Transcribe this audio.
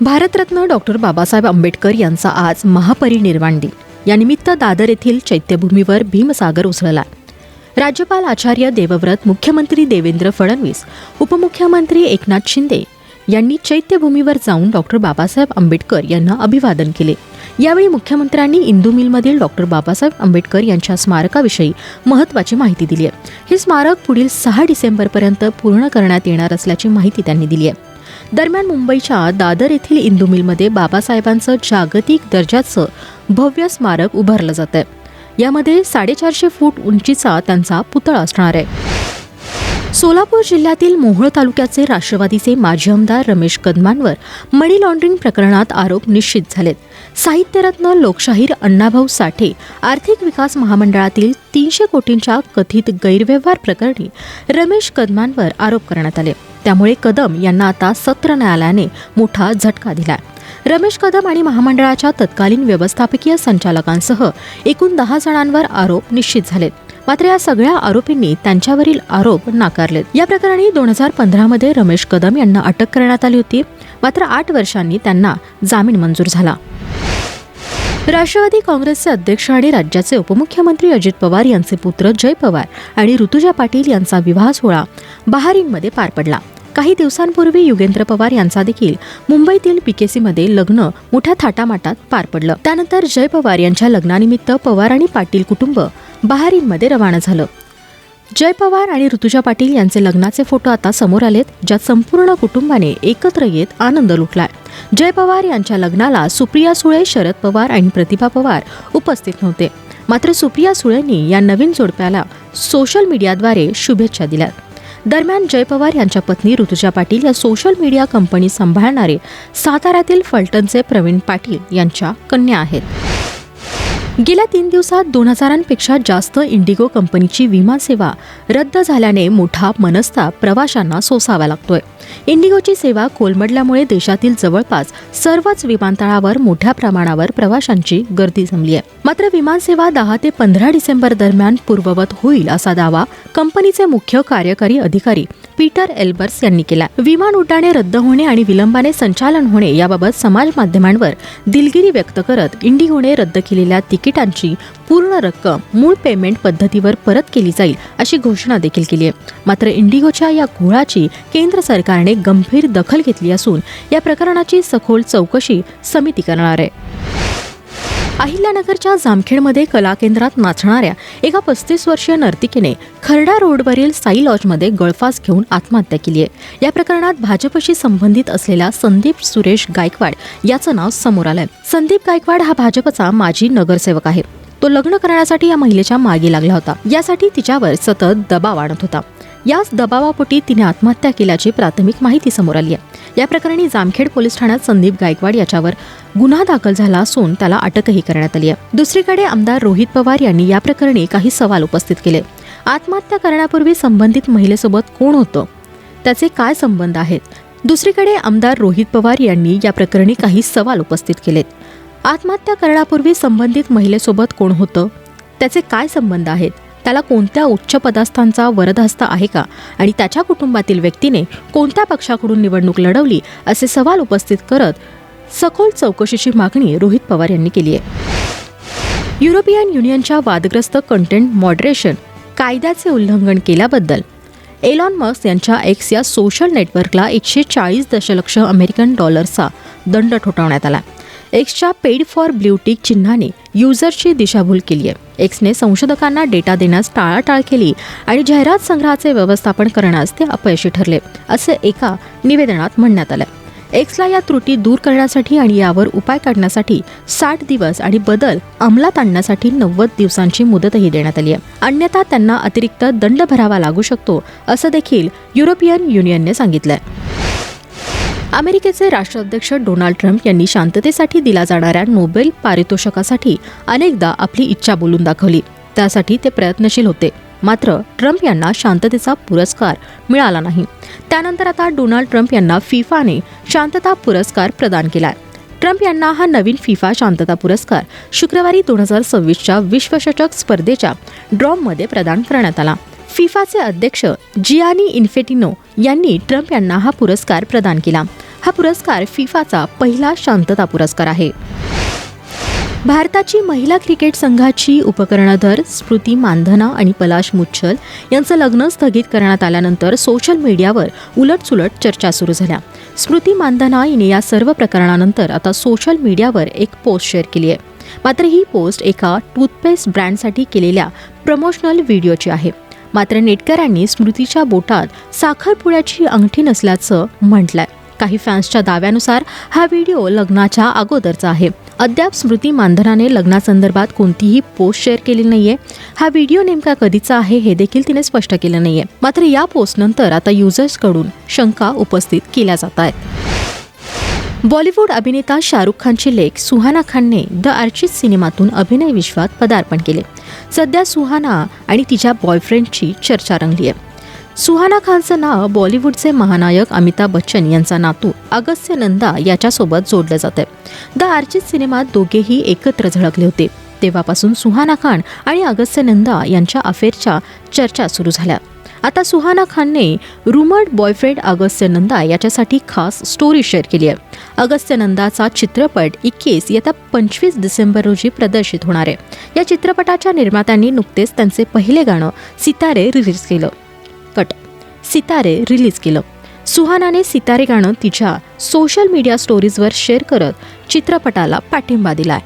Bharat Ratna doctor Babasaheb Ambedkar यांचा आज महापरिनिर्वाण दिन. यानिमित्त दादर येथील चैत्यभूमीवर भीमसागर उसळला. राज्यपाल आचार्य देवव्रत, मुख्यमंत्री देवेंद्र फडणवीस, उपमुख्यमंत्री एकनाथ शिंदे यांनी चैत्यभूमीवर जाऊन डॉक्टर बाबासाहेब आंबेडकर यांना अभिवादन केले. यावेळी मुख्यमंत्र्यांनी इंदू मिलमधील डॉक्टर बाबासाहेब आंबेडकर यांच्या स्मारकाविषयी महत्त्वाची माहिती दिली आहे. हे स्मारक पुढील 6 डिसेंबरपर्यंत पूर्ण करण्यात येणार असल्याची माहिती त्यांनी दिली आहे. दरम्यान मुंबईच्या दादर येथील इंदू मिलमध्ये बाबासाहेबांचं जागतिक दर्जाचं भव्य स्मारक उभारलं जात आहे. यामध्ये 450 फूट उंचीचा त्यांचा पुतळा असणार आहे. सोलापूर जिल्ह्यातील मोहोळ तालुक्याचे राष्ट्रवादीचे माजी आमदार रमेश कदमांवर मनी लॉन्ड्रिंग प्रकरणात आरोप निश्चित झालेत. साहित्यरत्न लोकशाहीर अण्णाभाऊ साठे आर्थिक विकास महामंडळातील 300 कोटींच्या कथित गैरव्यवहार प्रकरणी रमेश कदमांवर आरोप करण्यात आले. त्यामुळे कदम यांना आता सत्र न्यायालयाने मोठा झटका दिलाय. रमेश कदम आणि महामंडळाच्या तत्कालीन व्यवस्थापकीय संचालकांसह एकूण 10 जणांवर आरोप निश्चित झालेत. मात्र या सगळ्या आरोपींनी त्यांच्यावरील आरोप नाकारलेत. या प्रकरणी 2015 मध्ये रमेश कदम यांना अटक करण्यात आली होती. मात्र 8 वर्षांनी त्यांना जामीन मंजूर झाला. राष्ट्रवादी काँग्रेसचे अध्यक्ष आणि राज्याचे उपमुख्यमंत्री अजित पवार यांचे पुत्र जय पवार आणि ऋतुजा पाटील यांचा विवाह सोहळा बहारीनमध्ये पार पडला. काही दिवसांपूर्वी युगेंद्र पवार यांचा देखील मुंबईतील पीकेसीमध्ये लग्न मोठ्या थाटामाटात पार पडलं. त्यानंतर जय पवार यांच्या लग्नानिमित्त पवार आणि पाटील कुटुंब बहारीनमध्ये रवाना झालं. जय पवार आणि ऋतुजा पाटील यांचे लग्नाचे फोटो आता समोर आलेत, ज्यात संपूर्ण कुटुंबाने एकत्र येत आनंद लुटलाय. जय पवार यांच्या लग्नाला सुप्रिया सुळे, शरद पवार आणि प्रतिभा पवार उपस्थित नव्हते. मात्र सुप्रिया सुळेंनी या नवीन जोडप्याला सोशल मीडियाद्वारे शुभेच्छा दिल्या. दरम्यान जय पवार यांच्या पत्नी ऋतुजा पाटील या सोशल मीडिया कंपनी सांभाळणारे साताऱ्यातील फलटणचे प्रवीण पाटील यांच्या कन्या आहेत. गेल्या 3 दिवसात 2000पेक्षा जास्त इंडिगो कंपनीची विमान सेवा रद्द झाल्याने मोठा मनस्ताप प्रवाशांना सोसावा लागतोय. इंडिगोची सेवा कोलमडल्यामुळे देशातील जवळपास सर्वच विमानतळावर मोठ्या प्रमाणावर प्रवाशांची गर्दी जमली आहे. मात्र विमानसेवा 10 ते 15 डिसेंबर दरम्यान पूर्ववत होईल असा दावा कंपनीचे मुख्य कार्यकारी अधिकारी पीटर एल्बर्स यांनी केला. विमान उड्डाणे रद्द होणे आणि विलंबाने संचालन होणे याबाबत समाज माध्यमांवर दिलगिरी व्यक्त करत इंडिगोने रद्द केलेल्या तिकिटांची पूर्ण रक्कम मूळ पेमेंट पद्धतीवर परत केली जाईल अशी घोषणा देखील केली आहे. मात्र इंडिगोच्या या घोळाची केंद्र सरकारने गंभीर दखल घेतली असून या प्रकरणाची सखोल चौकशी समिती करणार आहे. अहिल्यानगरच्या जामखेडमध्ये कला केंद्रात नाचणाऱ्या एका 35 वर्षीय नर्तिकेने खर्डा रोडवरील साई लॉजमध्ये गळफास घेऊन आत्महत्या केली आहे. या प्रकरणात भाजपशी संबंधित असलेला संदीप सुरेश गायकवाड याचं नाव समोर आलंय. संदीप गायकवाड हा भाजपचा माजी नगरसेवक आहे. तो लग्न करण्यासाठी या महिलेच्या मागे लागला होता. यासाठी तिच्यावर सतत दबाव आणत होता. याच दबावापोटी तिने आत्महत्या केल्याची प्राथमिक माहिती समोर आली आहे. या प्रकरणी जामखेड पोलीस ठाण्यात संदीप गायकवाड याच्यावर गुन्हा दाखल झाला असून त्याला अटकही करण्यात आली आहे. दुसरीकडे आमदार रोहित पवार यांनी या प्रकरणी काही सवाल उपस्थित केले. आत्महत्या करण्यापूर्वी संबंधित महिलेसोबत कोण होतं, त्याचे काय संबंध आहेत. दुसरीकडे आमदार रोहित पवार यांनी या प्रकरणी काही सवाल उपस्थित केलेत. आत्महत्या करण्यापूर्वी संबंधित महिलेसोबत कोण होतं, त्याचे काय संबंध आहेत, त्याला कोणत्या उच्च पदास्थांचा वरदहस्त आहे का आणि त्याच्या कुटुंबातील व्यक्तीने कोणत्या पक्षाकडून निवडणूक लढवली असे सवाल उपस्थित करत सखोल चौकशीची मागणी रोहित पवार यांनी केली आहे. युरोपियन युनियनच्या वादग्रस्त कंटेंट मॉडरेशन कायद्याचे उल्लंघन केल्याबद्दल एलॉन मस्क यांच्या एक्स या सोशल नेटवर्कला 140 दशलक्ष अमेरिकन डॉलर्सचा दंड ठोठावण्यात आला. एक्सच्या पेड फॉर ब्ल्यू टिक चिन्हाने युजर्सची दिशाभूल केली आहे. एक्सने संशोधकांना डेटा देण्यास टाळाटाळ केली आणि जाहिरात संग्रहाचे व्यवस्थापन करण्यास ते अपयशी ठरले, असे एका निवेदनात म्हणण्यात आलं. एक्सला या त्रुटी दूर करण्यासाठी आणि यावर उपाय काढण्यासाठी 60 दिवस आणि बदल अंमलात आणण्यासाठी 90 दिवसांची मुदतही देण्यात आली आहे. अन्यथा त्यांना अतिरिक्त दंड भरावा लागू शकतो, असं देखील युरोपियन युनियनने सांगितलंय. अमेरिकेचे राष्ट्राध्यक्ष डोनाल्ड ट्रम्प यांनी शांततेसाठी दिल्या जाणाऱ्या नोबेल पारितोषिकासाठी अनेकदा आपली इच्छा बोलून दाखवली. त्यासाठी ते प्रयत्नशील होते. मात्र ट्रम्प यांना शांततेचा पुरस्कार मिळाला नाही. त्यानंतर आता डोनाल्ड ट्रम्प यांना फिफाने शांतता पुरस्कार प्रदान केलाय. ट्रम्प यांना हा नवीन फिफा शांतता पुरस्कार शुक्रवारी 2026च्या विश्वचषक स्पर्धेच्या ड्रॉमध्ये प्रदान करण्यात आला. फिफाचे अध्यक्ष जियानी इन्फेंटिनो यांनी ट्रम्प यांना हा पुरस्कार प्रदान केला. हा पुरस्कार फिफाचा पहिला शांतता पुरस्कार आहे. भारताची महिला क्रिकेट संघाची उपकर्णधार स्मृती मानधना आणि पलाश मुच्छल यांचं लग्न स्थगित करण्यात आल्यानंतर सोशल मीडियावर उलटसुलट चर्चा सुरू झाल्या. स्मृती मानधना हिने या सर्व प्रकरणानंतर आता सोशल मीडियावर एक पोस्ट शेअर केली आहे. मात्र ही पोस्ट एका टूथपेस्ट ब्रँडसाठी केलेल्या प्रमोशनल व्हिडिओची आहे. मात्र नेटकऱ्यांनी स्मृतीच्या बोटात साखरपुड्याची अंगठी नसल्याचं म्हटलंय. काही फॅन्सच्या दाव्यानुसार हा व्हिडिओ लग्नाच्या अगोदरचा आहे. अद्याप स्मृती मानधनाने लग्नासंदर्भात कोणतीही पोस्ट शेअर केली नाहीये. हा व्हिडिओ नेमका कधीचा आहे हे देखील तिने स्पष्ट केलं नाहीये. मात्र या पोस्टनंतर आता युजर्सकडून शंका उपस्थित केल्या जात आहेत. बॉलिवूड अभिनेता शाहरुख खानची लेक सुहाना खानने द आर्चिज सिनेमातून अभिनय विश्वात पदार्पण केले. सध्या सुहाना आणि तिच्या बॉयफ्रेंडची चर्चा रंगली आहे. सुहाना खानचं नाव बॉलिवूडचे महानायक अमिताभ बच्चन यांचा नातू अगस्त्य नंदा याच्यासोबत जोडलं जातं. द आर्चिज सिनेमात दोघेही एकत्र झळकले होते. तेव्हापासून सुहाना खान आणि अगस्त्य नंदा यांच्या अफेअरच्या चर्चा सुरू झाल्या. आता सुहाना खानने रुमर्ड बॉयफ्रेंड अगस्त्य नंदा याच्यासाठी खास स्टोरी शेअर केली आहे. अगस्त्य नंदाचा चित्रपट 21 येत्या 25 डिसेंबर रोजी प्रदर्शित होणार आहे. या चित्रपटाच्या निर्मात्यांनी नुकतेच त्यांचे पहिले गाणं सितारे रिलीज केलं. सुहानाने सितारे गाणं तिच्या सोशल मीडिया स्टोरीजवर शेअर करत चित्रपटाला पाठिंबा दिलाय.